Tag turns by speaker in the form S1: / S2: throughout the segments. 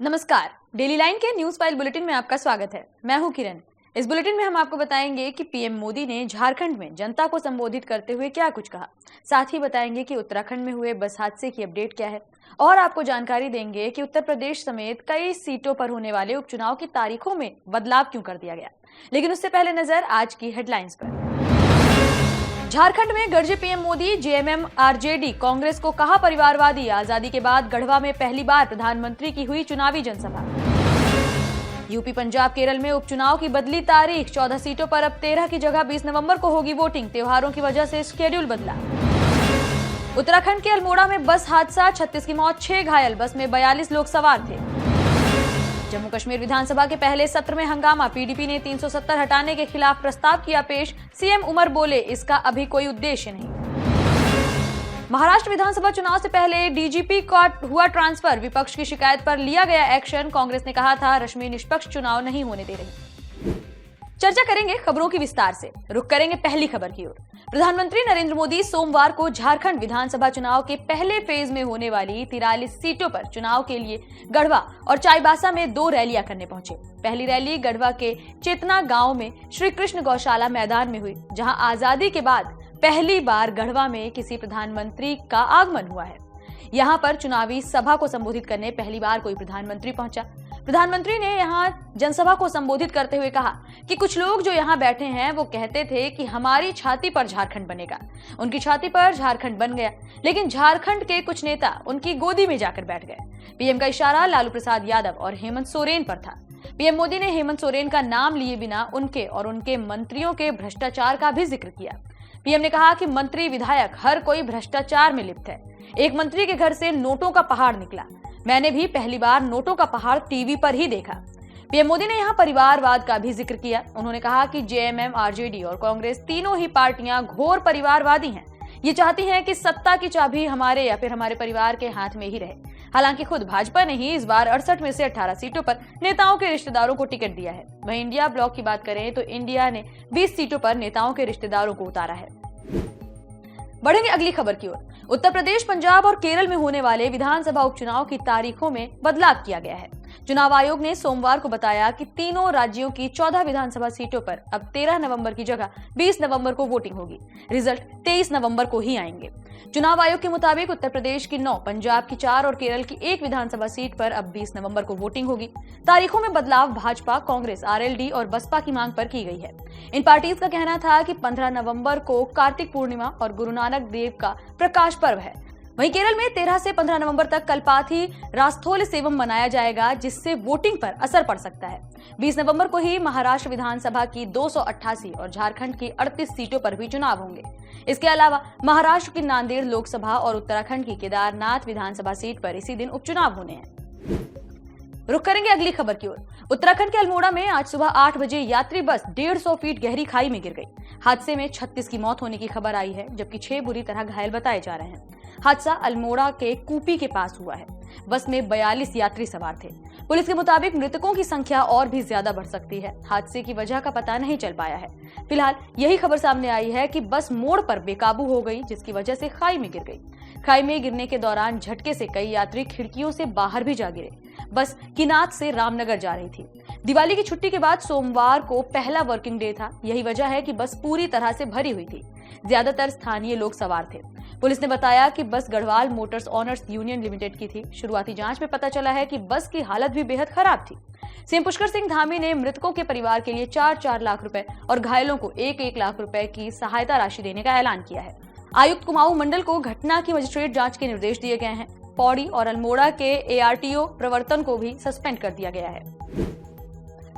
S1: नमस्कार, daily line के news file bulletin में आपका स्वागत है। मैं हूं किरण। इस बुलेटिन में हम आपको बताएंगे कि पीएम मोदी ने झारखंड में जनता को संबोधित करते हुए क्या कुछ कहा। साथ ही बताएंगे कि उत्तराखंड में हुए बस हादसे की अपडेट क्या है और आपको जानकारी देंगे कि उत्तर प्रदेश समेत कई सीटों पर होने वाले उपचुनाव की तारीखों में बदलाव क्यों कर दिया गया। लेकिन उससे पहले नजर आज की हेडलाइंस पर। झारखंड में गरजे PM Modi, JMM RJD Congress को कहा परिवारवादी। आजादी के बाद गढ़वा में पहली बार प्रधानमंत्री की हुई चुनावी जनसभा। यूपी, पंजाब, केरल में उपचुनाव की बदली तारीख। 14 सीटों पर अब 13 की जगह 20 नवंबर को होगी वोटिंग। त्योहारों की वजह से शेड्यूल बदला। उत्तराखंड के अल्मोड़ा में बस हादसा, 36 की मौत, 6 घायल। बस में 42 लोग सवार थे। जम्मू कश्मीर विधानसभा के पहले सत्र में हंगामा। पीडीपी ने 370 हटाने के खिलाफ प्रस्ताव किया पेश। सीएम उमर बोले, इसका अभी कोई उद्देश्य नहीं। महाराष्ट्र विधानसभा चुनाव से पहले डीजीपी का हुआ ट्रांसफर। विपक्ष की शिकायत पर लिया गया एक्शन। कांग्रेस ने कहा था रश्मि निष्पक्ष चुनाव नहीं होने दे रही। चर्चा करेंगे खबरों की विस्तार से। रुख करेंगे पहली खबर की ओर। प्रधानमंत्री नरेंद्र मोदी सोमवार को झारखंड विधानसभा चुनाव के पहले फेज में होने वाली 43 सीटों पर चुनाव के लिए गढ़वा और चाईबासा में 2 रैलियां करने पहुंचे। पहली रैली गढ़वा के चेतना गांव में श्री कृष्ण गौशाला मैदान में हुई, जहां आजादी के बाद पहली बार गढ़वा में किसी प्रधानमंत्री का आगमन हुआ है। यहां पर चुनावी सभा को संबोधित करने पहली बार कोई प्रधानमंत्री पहुंचा। प्रधानमंत्री ने यहां जनसभा को संबोधित करते हुए कहा कि कुछ लोग जो यहां बैठे हैं वो कहते थे कि हमारी छाती पर झारखंड बनेगा। उनकी छाती पर झारखंड बन गया, लेकिन झारखंड के कुछ नेता उनकी गोदी में जाकर बैठ गए। पीएम का इशारा लालू प्रसाद यादव और हेमंत सोरेन पर था। पीएम मोदी ने हेमंत सोरेन का नाम लिए बिना उनके और उनके मंत्रियों के भ्रष्टाचार का भी जिक्र किया। पीएम ने कहा कि मंत्री विधायक हर कोई भ्रष्टाचार में लिप्त है। एक मंत्री के घर से नोटों का पहाड़ निकला। मैंने भी पहली बार नोटों का पहाड़ टीवी पर ही देखा। पीएम मोदी ने यहाँ परिवारवाद का भी जिक्र किया। उन्होंने कहा कि जेएमएम, आरजेडी और कांग्रेस तीनों ही पार्टियां घोर परिवारवादी हैं। ये चाहती हैं कि सत्ता की चाबी हमारे या फिर हमारे परिवार के हाथ में ही रहे। हालांकि खुद भाजपा ने ही इस बार 68 में से 18 सीटों पर नेताओं के रिश्तेदारों को टिकट दिया है। वहीं इंडिया ब्लॉक की बात करें तो इंडिया ने 20 सीटों पर नेताओं के रिश्तेदारों को उतारा है। बढ़ेंगे अगली खबर की ओर। उत्तर प्रदेश, पंजाब और केरल में होने वाले विधानसभा उपचुनाव की तारीखों में बदलाव किया गया है। चुनाव आयोग ने सोमवार को बताया कि तीनों राज्यों की 14 विधानसभा सीटों पर अब 13 नवंबर की जगह 20 नवंबर को वोटिंग होगी। रिजल्ट 23 नवंबर को ही आएंगे। चुनाव आयोग के मुताबिक उत्तर प्रदेश की 9, पंजाब की 4 और केरल की 1 विधानसभा सीट पर अब 20 नवंबर को वोटिंग होगी। तारीखों में बदलाव भाजपा, कांग्रेस, आरएलडी और बसपा की मांग पर की गई है। इन पार्टीज का कहना था कि 15 नवंबर को कार्तिक पूर्णिमा और गुरु नानक देव का प्रकाश पर्व है। वहीं केरल में 13 से 15 नवंबर तक कल्पाथी रास्थोल सेवम मनाया जाएगा, जिससे वोटिंग पर असर पड़ सकता है। 20 नवंबर को ही महाराष्ट्र विधानसभा की 288 और झारखंड की 38 सीटों पर भी चुनाव होंगे। इसके अलावा महाराष्ट्र की नांदेड़ लोकसभा और उत्तराखंड की केदारनाथ विधानसभा सीट पर इसी दिन उपचुनाव होने हैं। रुख करेंगे अगली खबर की ओर। उत्तराखंड के अल्मोड़ा में आज सुबह 8 बजे यात्री बस 150 फीट गहरी खाई में गिर गई। हादसे में 36 की मौत होने की खबर आई है, जबकि 6 बुरी तरह घायल बताए जा रहे हैं। हादसा अल्मोड़ा के कूपी के पास हुआ है। बस में 42 यात्री सवार थे। पुलिस के मुताबिक मृतकों की संख्या और भी ज्यादा बढ़ सकती है। हादसे की वजह का पता नहीं चल पाया है। फिलहाल यही खबर सामने आई है कि बस मोड़ पर बेकाबू हो गई, जिसकी वजह से खाई में गिर गई। खाई में गिरने के दौरान झटके से कई यात्री खिड़कियों से बाहर भी जा गिरे। बस किनात से रामनगर जा रही थी। दिवाली की छुट्टी के बाद सोमवार को पहला वर्किंग डे था। यही वजह है कि बस पूरी तरह से भरी हुई थी। ज्यादातर स्थानीय लोग सवार थे। पुलिस ने बताया कि बस Garhwal Motors owners union limited की थी। शुरुआती जांच में पता चला है कि बस की हालत भी बेहद खराब थी। सीएम पुष्कर सिंह धामी ने मृतकों के परिवार के लिए 4-4 लाख रुपए और घायलों को 1-1 लाख रुपए की सहायता राशि देने का ऐलान किया है। आयुक्त कुमाऊं मंडल को घटना की मजिस्ट्रेट जांच के निर्देश दिए गए हैं। पौड़ी और अल्मोड़ा के एआरटीओ प्रवर्तन को भी सस्पेंड कर दिया गया है।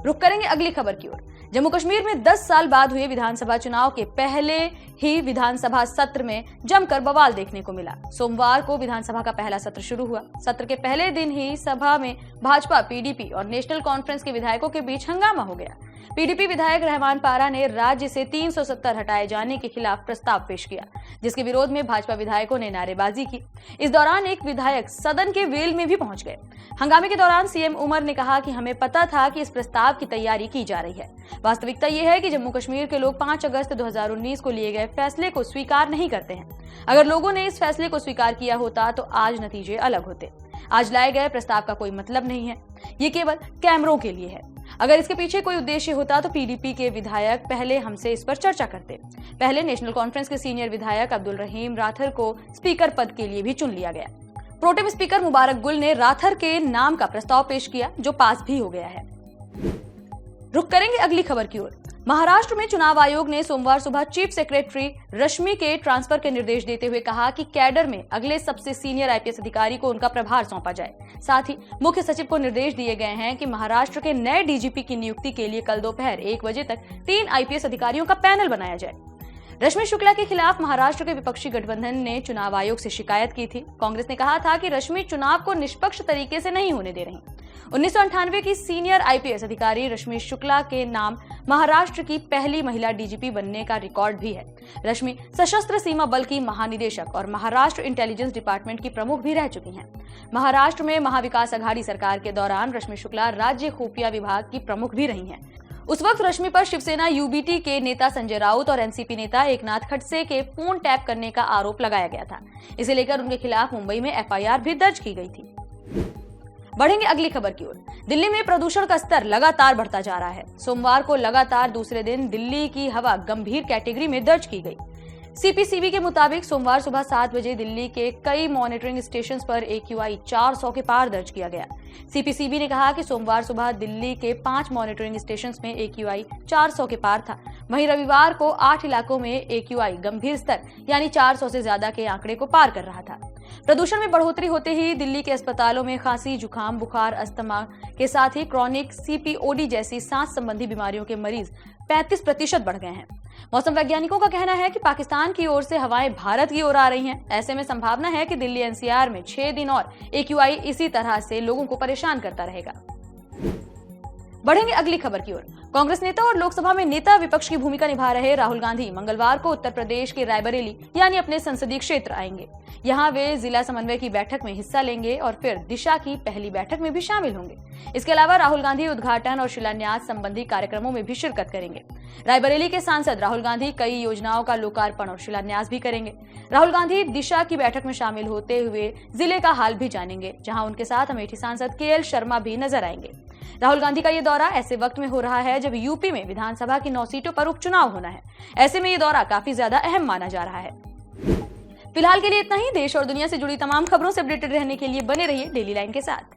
S1: रुख करेंगे अगली खबर की ओर। जम्मू कश्मीर में 10 साल बाद हुए विधानसभा चुनाव के पहले ही विधानसभा सत्र में जमकर बवाल देखने को मिला। सोमवार को विधानसभा का पहला सत्र शुरू हुआ। सत्र के पहले दिन ही सभा में भाजपा, पीडीपी और नेशनल कॉन्फ्रेंस के विधायकों के बीच हंगामा हो गया। पीडीपी विधायक रहमान पारा ने राज्य से 370 हटाए जाने के खिलाफ प्रस्ताव पेश किया, जिसके विरोध में भाजपा विधायकों ने नारेबाजी की। इस दौरान एक विधायक सदन के वेल में भी पहुंच गए। हंगामे के दौरान सीएम उमर ने कहा कि हमें पता था कि इस प्रस्ताव की तैयारी की जा रही है। वास्तविकता ये है कि जम्मू कश्मीर के लोग 5 अगस्त 2019 को लिए गए फैसले को स्वीकार नहीं करते हैं। अगर लोगों ने इस फैसले को स्वीकार किया होता तो आज नतीजे अलग होते। आज लाए गए प्रस्ताव का कोई मतलब नहीं है, ये केवल कैमरों के लिए है। अगर इसके पीछे कोई उद्देश्य होता तो पीडीपी के विधायक पहले हमसे इस पर चर्चा करते। पहले नेशनल कॉन्फ्रेंस के सीनियर विधायक अब्दुल रहीम राथर को स्पीकर पद के लिए भी चुन लिया गया। प्रोटेम स्पीकर मुबारक गुल ने राथर के नाम का प्रस्ताव पेश किया, जो पास भी हो गया है। रुख करेंगे अगली खबर की ओर। महाराष्ट्र में चुनाव आयोग ने सोमवार सुबह चीफ सेक्रेटरी रश्मि के ट्रांसफर के निर्देश देते हुए कहा कि कैडर में अगले सबसे सीनियर आईपीएस अधिकारी को उनका प्रभार सौंपा जाए। साथ ही मुख्य सचिव को निर्देश दिए गए हैं कि महाराष्ट्र के नए डीजीपी की नियुक्ति के लिए कल दोपहर 1 बजे तक 3 आईपीएस अधिकारियों का पैनल बनाया जाए। रश्मि शुक्ला के खिलाफ महाराष्ट्र के विपक्षी गठबंधन ने चुनाव आयोग से शिकायत की थी। कांग्रेस ने कहा था कि रश्मि चुनाव को निष्पक्ष तरीके से नहीं होने दे रही। 1998 की सीनियर आईपीएस अधिकारी रश्मि शुक्ला के नाम महाराष्ट्र की पहली महिला डीजीपी बनने का रिकॉर्ड भी है। रश्मि सशस्त्र सीमा बल की महानिदेशक और महाराष्ट्र इंटेलिजेंस डिपार्टमेंट की प्रमुख भी रह चुकी हैं। महाराष्ट्र में महाविकास अघाड़ी सरकार के दौरान रश्मि शुक्ला राज्य खुफिया विभाग की प्रमुख भी रही हैं। उस वक्त रश्मि पर शिवसेना यूबीटी के नेता संजय राउत और एनसीपी नेता एकनाथ खडसे के फोन टैप करने का आरोप लगाया गया था। इसे लेकर उनके खिलाफ मुंबई में एफआईआर भी दर्ज की गई थी। बढ़ेंगे अगली खबर की ओर। दिल्ली में प्रदूषण का स्तर लगातार बढ़ता जा रहा है। सोमवार को लगातार दूसरे दिन दिल्ली की हवा गंभीर कैटेगरी में दर्ज की गई। सीपीसीबी के मुताबिक सोमवार सुबह 7 बजे दिल्ली के कई मॉनिटरिंग स्टेशन पर AQI 400 के पार दर्ज किया गया। सीपीसीबी ने कहा कि सोमवार सुबह दिल्ली के 5 मॉनिटरिंग स्टेशन में AQI 400 के पार था। वहीं रविवार को 8 इलाकों में AQI गंभीर स्तर यानी 400 से ज्यादा के आंकड़े को पार कर रहा था। प्रदूषण में बढ़ोतरी होते ही दिल्ली के अस्पतालों में खांसी, जुकाम, बुखार, अस्थमा के साथ ही क्रॉनिक CPOD जैसी सांस संबंधी बीमारियों के मरीज 35% बढ़ गए हैं। मौसम वैज्ञानिकों का कहना है कि पाकिस्तान की ओर से हवाएं भारत की ओर आ रही हैं। ऐसे में संभावना है कि दिल्ली NCR में 6 दिन और AQI इसी तरह से लोगों को परेशान करता रहेगा। बढ़ेंगे अगली खबर की ओर। कांग्रेस नेता और लोकसभा में नेता विपक्ष की भूमिका निभा रहे राहुल गांधी मंगलवार को उत्तर प्रदेश के रायबरेली यानी अपने संसदीय क्षेत्र आएंगे। यहां वे जिला समन्वय की बैठक में हिस्सा लेंगे और फिर दिशा की पहली बैठक में भी शामिल होंगे। इसके अलावा राहुल गांधी उद्घाटन और शिलान्यास संबंधी कार्यक्रमों में भी शिरकत करेंगे। रायबरेली के सांसद राहुल गांधी कई योजनाओं का लोकार्पण और शिलान्यास भी करेंगे। राहुल गांधी दिशा की बैठक में शामिल होते हुए जिले का हाल भी जानेंगे, जहां उनके साथ अमेठी सांसद KL शर्मा भी नजर आएंगे। राहुल गांधी का ये दौरा ऐसे वक्त में हो रहा है जब यूपी में विधानसभा की 9 सीटों पर उपचुनाव होना है। ऐसे में ये दौरा काफी ज्यादा अहम माना जा रहा है। फिलहाल के लिए इतना ही। देश और दुनिया से जुड़ी तमाम खबरों से अपडेटेड रहने के लिए बने रहिए डेली लाइन के साथ।